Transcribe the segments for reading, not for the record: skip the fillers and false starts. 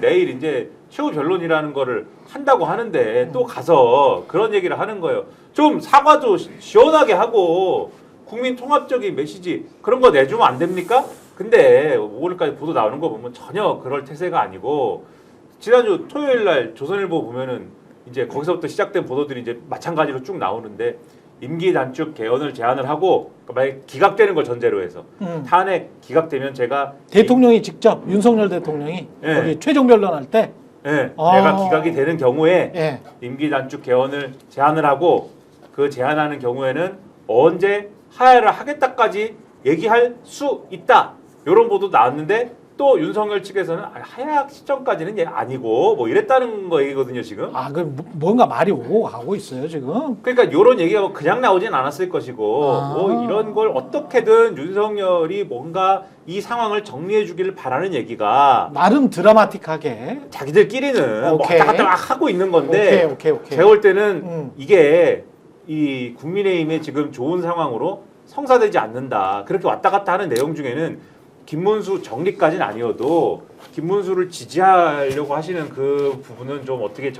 내일 이제 최후 변론이라는 거를 한다고 하는데 또 가서 그런 얘기를 하는 거예요. 좀 사과도 시원하게 하고 국민 통합적인 메시지 그런 거 내주면 안 됩니까? 근데 오늘까지 보도 나오는 거 보면 전혀 그럴 태세가 아니고 지난주 토요일 날 조선일보 보면은 이제 거기서부터 시작된 보도들이 이제 마찬가지로 쭉 나오는데 임기 단축 개헌을 제안을 하고 만약 기각되는 걸 전제로 해서 탄핵 기각되면 제가 대통령이 직접 윤석열 대통령이 예. 거기 최종 변론할 때 예, 내가 기각이 되는 경우에 예. 임기 단축 개헌을 제안을 하고 그 제안하는 경우에는 언제 하야를 하겠다까지 얘기할 수 있다. 이런 보도 나왔는데 또 윤석열 측에서는 하야 시점까지는 아니고 뭐 이랬다는 거 얘기거든요 지금. 아, 그 뭔가 말이 오고 가고 있어요 지금. 그러니까 이런 얘기가 그냥 나오진 않았을 것이고 뭐 이런 걸 어떻게든 윤석열이 뭔가 이 상황을 정리해 주기를 바라는 얘기가 나름 드라마틱하게. 자기들끼리는 오케이. 왔다 갔다 막 하고 있는 건데 오케이. 제가 볼 때는 이게 이 국민의힘의 지금 좋은 상황으로 성사되지 않는다. 그렇게 왔다 갔다 하는 내용 중에는 김문수 정리까지는 아니어도 김문수를 지지하려고 하시는 그 부분은 좀 어떻게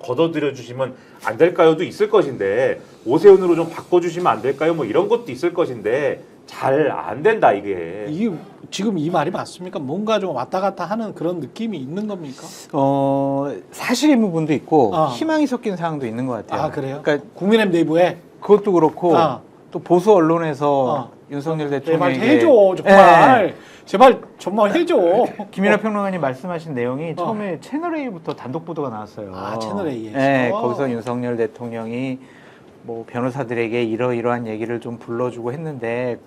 걷어들여 주시면 안 될까요도 있을 것인데 오세훈으로 좀 바꿔주시면 안 될까요? 뭐 이런 것도 있을 것인데 잘 안 된다 이게. 이게 지금 이 말이 맞습니까? 뭔가 좀 왔다 갔다 하는 그런 느낌이 있는 겁니까? 사실인 부분도 있고 어. 희망이 섞인 상황도 있는 것 같아요. 아, 그래요? 그러니까 국민의힘 내부에 그것도 그렇고 또 보수 언론에서 어. 윤석열 제발 대통령에게 해줘 정말 제발 정말 해줘. 김민하 평론가님 말씀하신 내용이 처음에 채널 A부터 단독 보도가 나왔어요. 아, 채널 A에서. 네, 거기서 윤석열 대통령이 뭐 변호사들에게 이러이러한 얘기를 좀 불러주고 했는데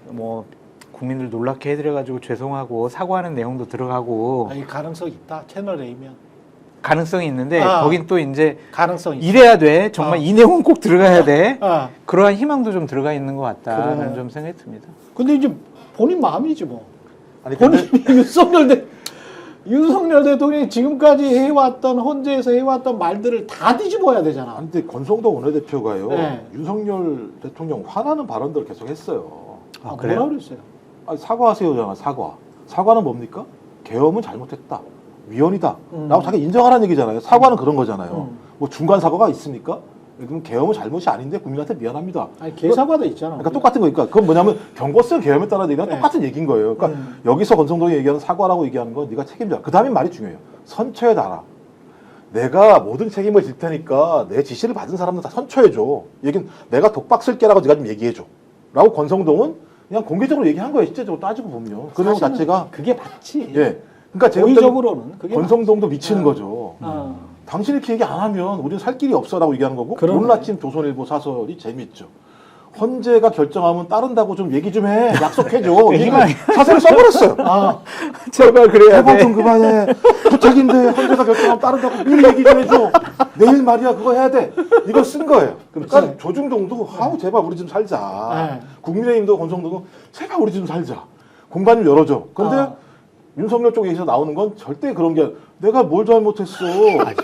뭐 국민들 놀랍게 해드려가지고 죄송하고 사과하는 내용도 들어가고 아니, 가능성 있다. 채널 A면 가능성이 있는데 거긴 또 이제 가능성 있다. 이래야 돼. 정말 이 내용은 꼭 들어가야 돼. 아. 그러한 희망도 좀 들어가 있는 것 같다는 그래. 좀 생각이 듭니다. 근데 이제 본인 마음이지 뭐. 아니 근데 본인이 윤석열 대통령이 지금까지 해왔던 헌재에서 해왔던 말들을 다 뒤집어야 되잖아. 근데 권성동 원내대표가요 네. 윤석열 대통령 화나는 발언들을 계속 했어요. 아, 그래요? 뭐라 그랬어요? 아니, 사과하세요잖아. 사과는 뭡니까? 계엄은 잘못했다. 위헌이다. 라고 자기 인정하라는 얘기잖아요. 사과는 그런 거잖아요. 뭐 중간 사과가 있습니까? 그럼 계엄은 잘못이 아닌데 국민한테 미안합니다. 아니, 개사과도 있잖아. 그러니까 똑같은 거니까 그건 뭐냐면 경고성 계엄에 따라 얘기하는 똑같은 얘기인 거예요. 그러니까 여기서 권성동이 얘기하는 사과라고 얘기하는 건 네가 책임져. 그 다음에 말이 중요해요. 선처해 달아. 내가 모든 책임을 질 테니까 내 지시를 받은 사람들 다 선처해줘. 얘긴 내가 독박 쓸게라고 네가 좀 얘기해줘. 라고 권성동은 그냥 공개적으로 얘기한 거예요. 실제적으로 따지고 보면. 그 내용 자체가. 그게 맞지. 예. 그러니까 제가 고의적으로는 그게 권성동도 미치는 거죠. 어. 당신 이렇게 얘기 안 하면 우리는 살 길이 없어라고 얘기하는 거고 그러네. 오늘 아침 조선일보 사설이 재밌죠. 헌재가 결정하면 따른다고 좀 얘기 좀 해. 약속해줘. 사설을 써버렸어요. 아, 제발 그래야 제발 좀 그만해. 부탁인데 헌재가 결정하면 따른다고 미리 얘기 좀 해줘. 내일 말이야 그거 해야 돼. 이걸 쓴 거예요. 그러니까 조중동도 아우 제발 우리 좀 살자. 네. 국민의힘도 권성동도 제발 우리 좀 살자. 공간 좀 열어줘. 근데 윤석열 쪽에서 나오는 건 절대 그런 게 내가 뭘 잘못했어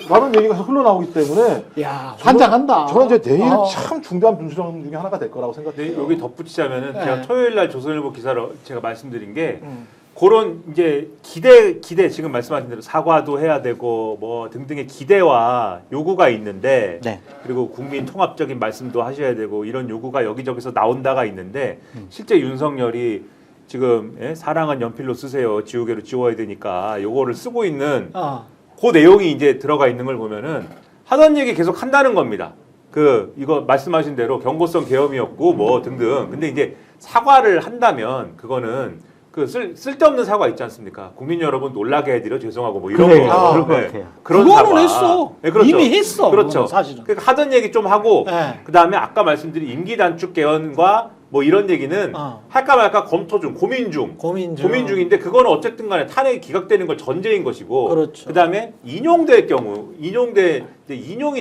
라는 얘기가 계속 흘러나오기 때문에 야, 환장한다. 저는 이제 내일 참 중대한 분수령 중에 하나가 될 거라고 생각해요. 여기 덧붙이자면은 네. 제가 토요일 날 조선일보 기사로 제가 말씀드린 게 그런 이제 기대 지금 말씀하신 대로 사과도 해야 되고 뭐 등등의 기대와 요구가 있는데 네. 그리고 국민 통합적인 말씀도 하셔야 되고 이런 요구가 여기저기서 나온다가 있는데 실제 윤석열이 지금 사랑은 연필로 쓰세요. 지우개로 지워야 되니까 요거를 쓰고 있는 그 내용이 이제 들어가 있는 걸 보면은 하던 얘기 계속 한다는 겁니다. 이거 말씀하신 대로 경고성 계엄이었고 뭐 등등. 근데 이제 사과를 한다면 그거는 쓸데없는 사과 있지 않습니까? 국민 여러분 놀라게 해드려 죄송하고 뭐 이런 그래, 거. 그럴 것 같아요. 그런 그거는 사과. 했어. 네, 그렇죠. 이미 했어. 그렇죠. 사실은. 그러니까 하던 얘기 좀 하고 네. 그다음에 아까 말씀드린 임기 단축 개헌과 뭐 이런 얘기는 할까 말까 검토 중, 고민 중인데 그거는 어쨌든 간에 탄핵이 기각되는 걸 전제인 것이고 그렇죠. 그다음에 인용이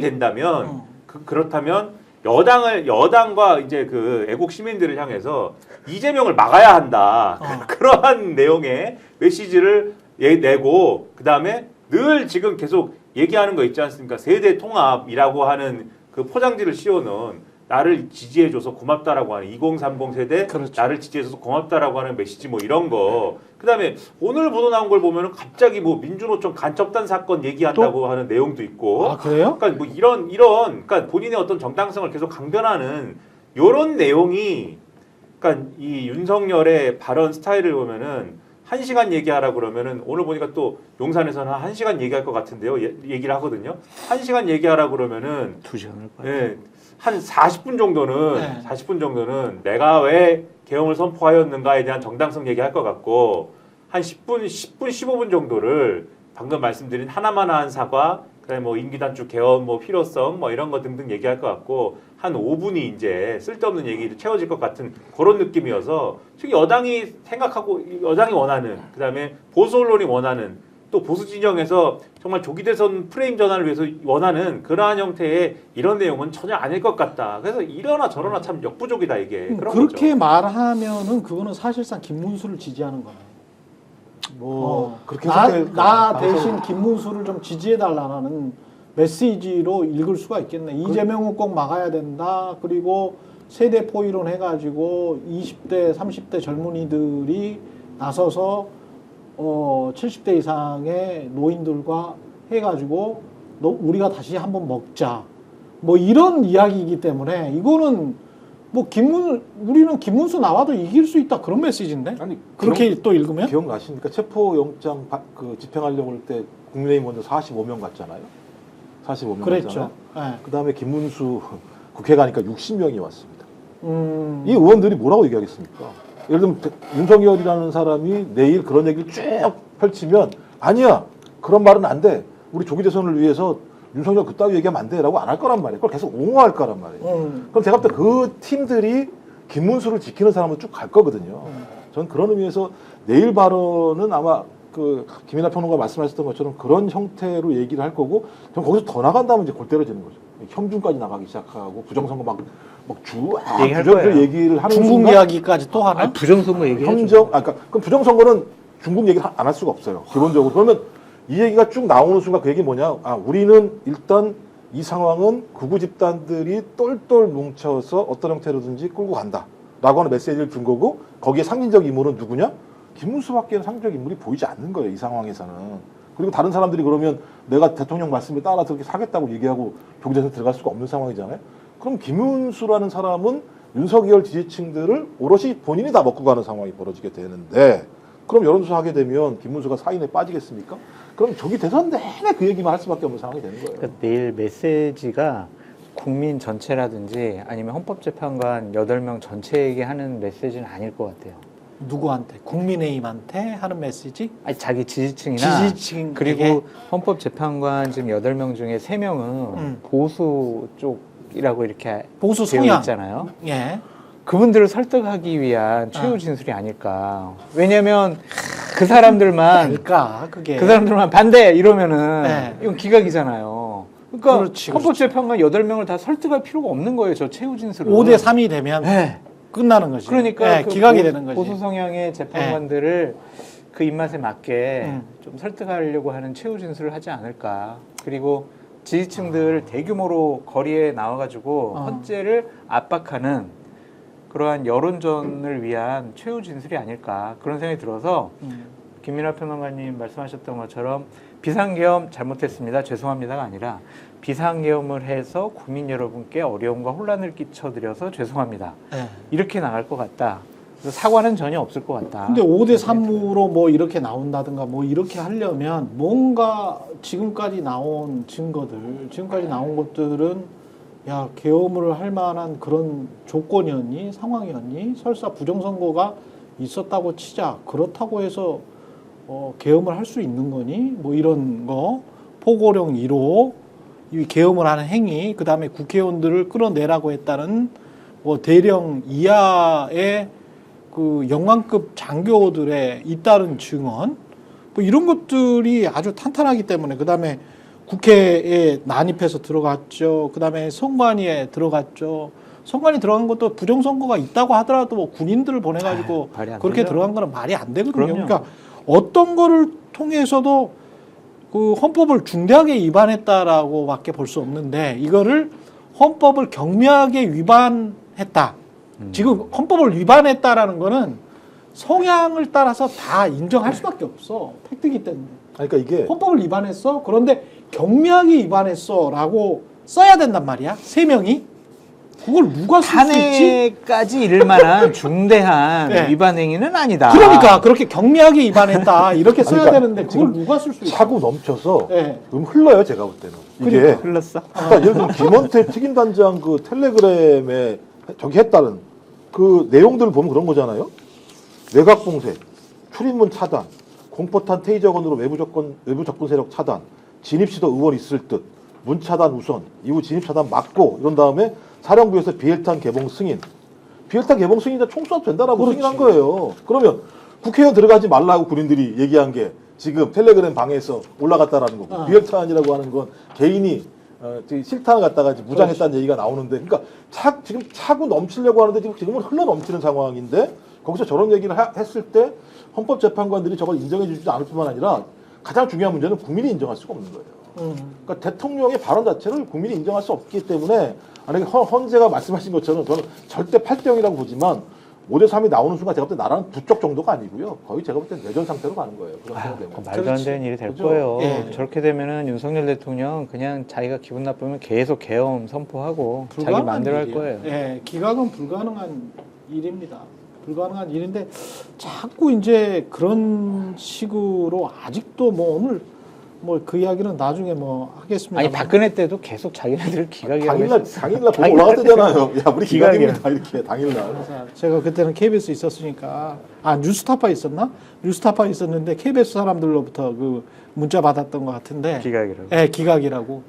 된다면 그렇다면 여당과 이제 그 애국 시민들을 향해서 이재명을 막아야 한다. 그러한 내용의 메시지를 내고 그다음에 늘 지금 계속 얘기하는 거 있지 않습니까? 세대 통합이라고 하는 그 포장지를 씌워놓은 나를 지지해줘서 고맙다라고 하는 2030 세대 그렇죠. 나를 지지해줘서 고맙다라고 하는 메시지 뭐 이런 거. 그다음에 오늘 보도 나온 걸 보면은 갑자기 뭐 민주노총 간첩단 사건 얘기한다고 하는 내용도 있고. 아 그래요? 그러니까 뭐 이런 그러니까 본인의 어떤 정당성을 계속 강변하는 요런 내용이 그러니까 이 윤석열의 발언 스타일을 보면은 1시간 얘기하라 그러면은 오늘 보니까 또 용산에서는 한 1시간 얘기할 것 같은데요. 얘기를 하거든요. 1시간 얘기하라 그러면은 2시간을 예, 한 40분 정도는 네. 40분 정도는 내가 왜 계엄을 선포하였는가에 대한 정당성 얘기할 것 같고 한 10분 15분 정도를 방금 말씀드린 하나만한 사과 그다음에 뭐 임기단축 계엄 뭐 필요성 뭐 이런 거 등등 얘기할 것 같고 한 5분이 이제 쓸데없는 얘기로 채워질 것 같은 그런 느낌이어서 지금 여당이 생각하고 여당이 원하는 그다음에 보수 언론이 원하는 또 보수 진영에서 정말 조기 대선 프레임 전환을 위해서 원하는 그러한 형태의 이런 내용은 전혀 아닐 것 같다. 그래서 이러나 저러나 참 역부족이다 이게 그런 그렇게 거죠. 말하면은 그거는 사실상 김문수를 지지하는 거네. 그렇게 나 생각해- 대신 김문수를 좀 지지해달라는 메시지로 읽을 수가 있겠네. 이재명은 꼭 막아야 된다. 그리고 세대 포이론 해가지고 20대, 30대 젊은이들이 나서서 70대 이상의 노인들과 해가지고 우리가 다시 한번 먹자. 뭐 이런 이야기이기 때문에 이거는 뭐 우리는 김문수 나와도 이길 수 있다 그런 메시지인데. 아니 그렇게 또 읽으면? 기억나십니까? 체포영장 집행하려고 할 때 국민의힘 먼저 45명 갔잖아요. 45명 그랬죠. 갔잖아요. 네. 그다음에 김문수 국회 가니까 60명이 왔습니다. 음. 이 의원들이 뭐라고 얘기하겠습니까? 예를 들면 윤석열이라는 사람이 내일 그런 얘기를 쭉 펼치면 아니야 그런 말은 안 돼. 우리 조기 대선을 위해서 윤석열 그따위 얘기하면 안 돼라고 안 할 거란 말이에요. 그걸 계속 옹호할 거란 말이에요. 그럼 제가 볼 때 그 팀들이 김문수를 지키는 사람으로 쭉 갈 거거든요. 저는 그런 의미에서 내일 발언은 아마 그 김이나 평론가 말씀하셨던 것처럼 그런 형태로 얘기를 할 거고 전 거기서 더 나간다면 이제 골 때려지는 거죠. 형준까지 나가기 시작하고 부정선거 얘기할 부정선거 거예요. 얘기를 하는 중국 순간 이야기까지 또 하나? 부정선거 얘기해야죠. 그럼 부정선거는 중국 얘기를 안 할 수가 없어요. 기본적으로. 그러면 이 얘기가 쭉 나오는 순간 그 얘기 뭐냐? 우리는 일단 이 상황은 극우 집단들이 똘똘 뭉쳐서 어떤 형태로든지 끌고 간다. 라고 하는 메시지를 준 거고 거기에 상징적 인물은 누구냐? 김문수밖에는 상징적 인물이 보이지 않는 거예요. 이 상황에서는. 그리고 다른 사람들이 그러면 내가 대통령 말씀에 따라서 이렇게 사겠다고 얘기하고 조기대선 들어갈 수가 없는 상황이잖아요. 그럼 김문수라는 사람은 윤석열 지지층들을 오롯이 본인이 다 먹고 가는 상황이 벌어지게 되는데 그럼 여론조사 하게 되면 김문수가 사인에 빠지겠습니까? 그럼 조기 대선 내내 그 얘기만 할 수밖에 없는 상황이 되는 거예요. 그러니까 내일 메시지가 국민 전체라든지 아니면 헌법재판관 8명 전체에게 하는 메시지는 아닐 것 같아요. 누구한테? 국민의힘한테 하는 메시지? 아니, 자기 지지층이나 지지층 그리고 헌법재판관 지금 8명 중에 3명은 보수 쪽이라고 이렇게 보수 되어 성향. 있잖아요. 예. 그분들을 설득하기 위한 최후 진술이 아닐까. 왜냐면 그 사람들만 될까 그게? 그 사람들만 반대 이러면은 네. 이건 기각이잖아요. 그러니까 그렇지, 헌법재판관 8명을 다 설득할 필요가 없는 거예요. 저 최후 진술은. 5대 3이 되면 네. 끝나는 거지. 그러니까 예, 그 기각이 되는 거지. 보수 성향의 재판관들을 그 입맛에 맞게 좀 설득하려고 하는 최후 진술을 하지 않을까. 그리고 지지층들 대규모로 거리에 나와가지고 헌재를 압박하는 그러한 여론전을 위한 최후 진술이 아닐까 그런 생각이 들어서 김민하 평론가님 말씀하셨던 것처럼 비상계엄 잘못했습니다. 죄송합니다가 아니라 비상계엄을 해서 국민 여러분께 어려움과 혼란을 끼쳐드려서 죄송합니다. 예. 이렇게 나갈 것 같다. 그래서 사과는 전혀 없을 것 같다. 근데 5대 3으로 뭐 이렇게 나온다든가 뭐 이렇게 하려면 뭔가 지금까지 나온 증거들, 지금까지 나온 것들은 야, 계엄을 할 만한 그런 조건이었니? 상황이었니? 설사 부정선거가 있었다고 치자. 그렇다고 해서 계엄을 할 수 있는 거니? 뭐 이런 거. 포고령 1호, 이 계엄을 하는 행위, 그 다음에 국회의원들을 끌어내라고 했다는 뭐 대령 이하의 그 영관급 장교들의 잇따른 증언, 뭐 이런 것들이 아주 탄탄하기 때문에 그 다음에 국회에 난입해서 들어갔죠. 그 다음에 선관위에 들어갔죠. 선관위 들어간 것도 부정선거가 있다고 하더라도 뭐 군인들을 보내가지고 말이 안 그렇게 되죠. 들어간 거는 말이 안 되거든요. 그럼요. 그러니까 어떤 거를 통해서도 그 헌법을 중대하게 위반했다라고밖에 볼 수 없는데 이거를 헌법을 경미하게 위반했다. 지금 헌법을 위반했다라는 거는 성향을 따라서 다 인정할 수밖에 없어. 팩트이기 때문에. 그러니까 이게 헌법을 위반했어. 그런데 경미하게 위반했어라고 써야 된단 말이야. 세 명이. 그걸 누가 쓸 수 있지? 탄핵까지 이를 만한 중대한 네. 위반 행위는 아니다. 그러니까 그렇게 경미하게 위반했다 이렇게 써야 그러니까 되는데 그걸 누가 쓸 수 있어? 차고 넘쳐서 네. 흘러요 제가 볼 때는. 이게 그러니까. 흘렀어. 그러니까 예를 들면 김원태 특임단장 그 텔레그램에 저기 했다는 그 내용들을 보면 그런 거잖아요. 외곽 봉쇄, 출입문 차단, 공포탄 테이저건으로 외부 접근 세력 차단, 진입 시도 의원 있을 듯, 문 차단 우선, 이후 진입 차단 막고 이런 다음에 사령부에서 비헬탄 개봉 승인. 비헬탄 개봉 승인자 총수합 된다라고 승인한 거예요. 그러면 국회의원 들어가지 말라고 군인들이 얘기한 게 지금 텔레그램 방에서 올라갔다라는 거고 비헬탄이라고 하는 건 개인이 실탄을 갖다가 무장했다는 얘기가 나오는데 그러니까 지금 차고 넘치려고 하는데 지금은 흘러 넘치는 상황인데 거기서 저런 얘기를 했을 때 헌법재판관들이 저걸 인정해 주지 않을 뿐만 아니라 가장 중요한 문제는 국민이 인정할 수가 없는 거예요. 그러니까 대통령의 발언 자체를 국민이 인정할 수 없기 때문에 만약에 헌재가 말씀하신 것처럼 저는 절대 8대0이라고 보지만 5대3이 나오는 순간 제가 볼 때 나라는 부쩍 정도가 아니고요. 거의 제가 볼 때 내전 상태로 가는 거예요. 그런 생각 때문에. 말도 안 되는 일이 될 그죠? 거예요. 예. 저렇게 되면은 윤석열 대통령 그냥 자기가 기분 나쁘면 계속 계엄 선포하고 자기 불가능한 마음대로 할 일이에요. 거예요. 예, 기각은 불가능한 일입니다. 불가능한 일인데 자꾸 이제 그런 식으로 아직도 뭐 오늘 뭐 그 이야기는 나중에 뭐 하겠습니다. 아니 박근혜 때도 계속 자기네들 기각이라고 했어. 당일날 보고 올라갔대잖아요. 야 우리 기각입니다 이렇게 당일날. 제가 그때는 KBS 있었으니까 뉴스타파 있었나? 뉴스타파 있었는데 KBS 사람들로부터 그 문자 받았던 것 같은데 기각이라고. 예, 기각이라고.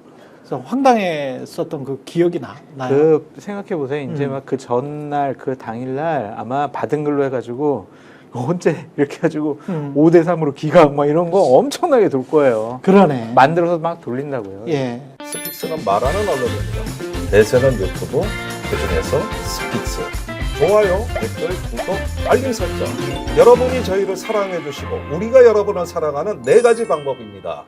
그래서 황당했었던 그 기억이 나요. 그 생각해 보세요. 이제 막 그 전날 그 당일날 아마 받은 걸로 해가지고 언제 이렇게 해가지고 5대3으로 기각 막 이런 거 엄청나게 돌 거예요. 그러네. 만들어서 막 돌린다고요. 예. 스픽스는 말하는 언론입니다. 대세는 유튜브, 그중에서 스픽스. 좋아요, 댓글, 구독, 알림 설정. 여러분이 저희를 사랑해 주시고 우리가 여러분을 사랑하는 4가지 방법입니다.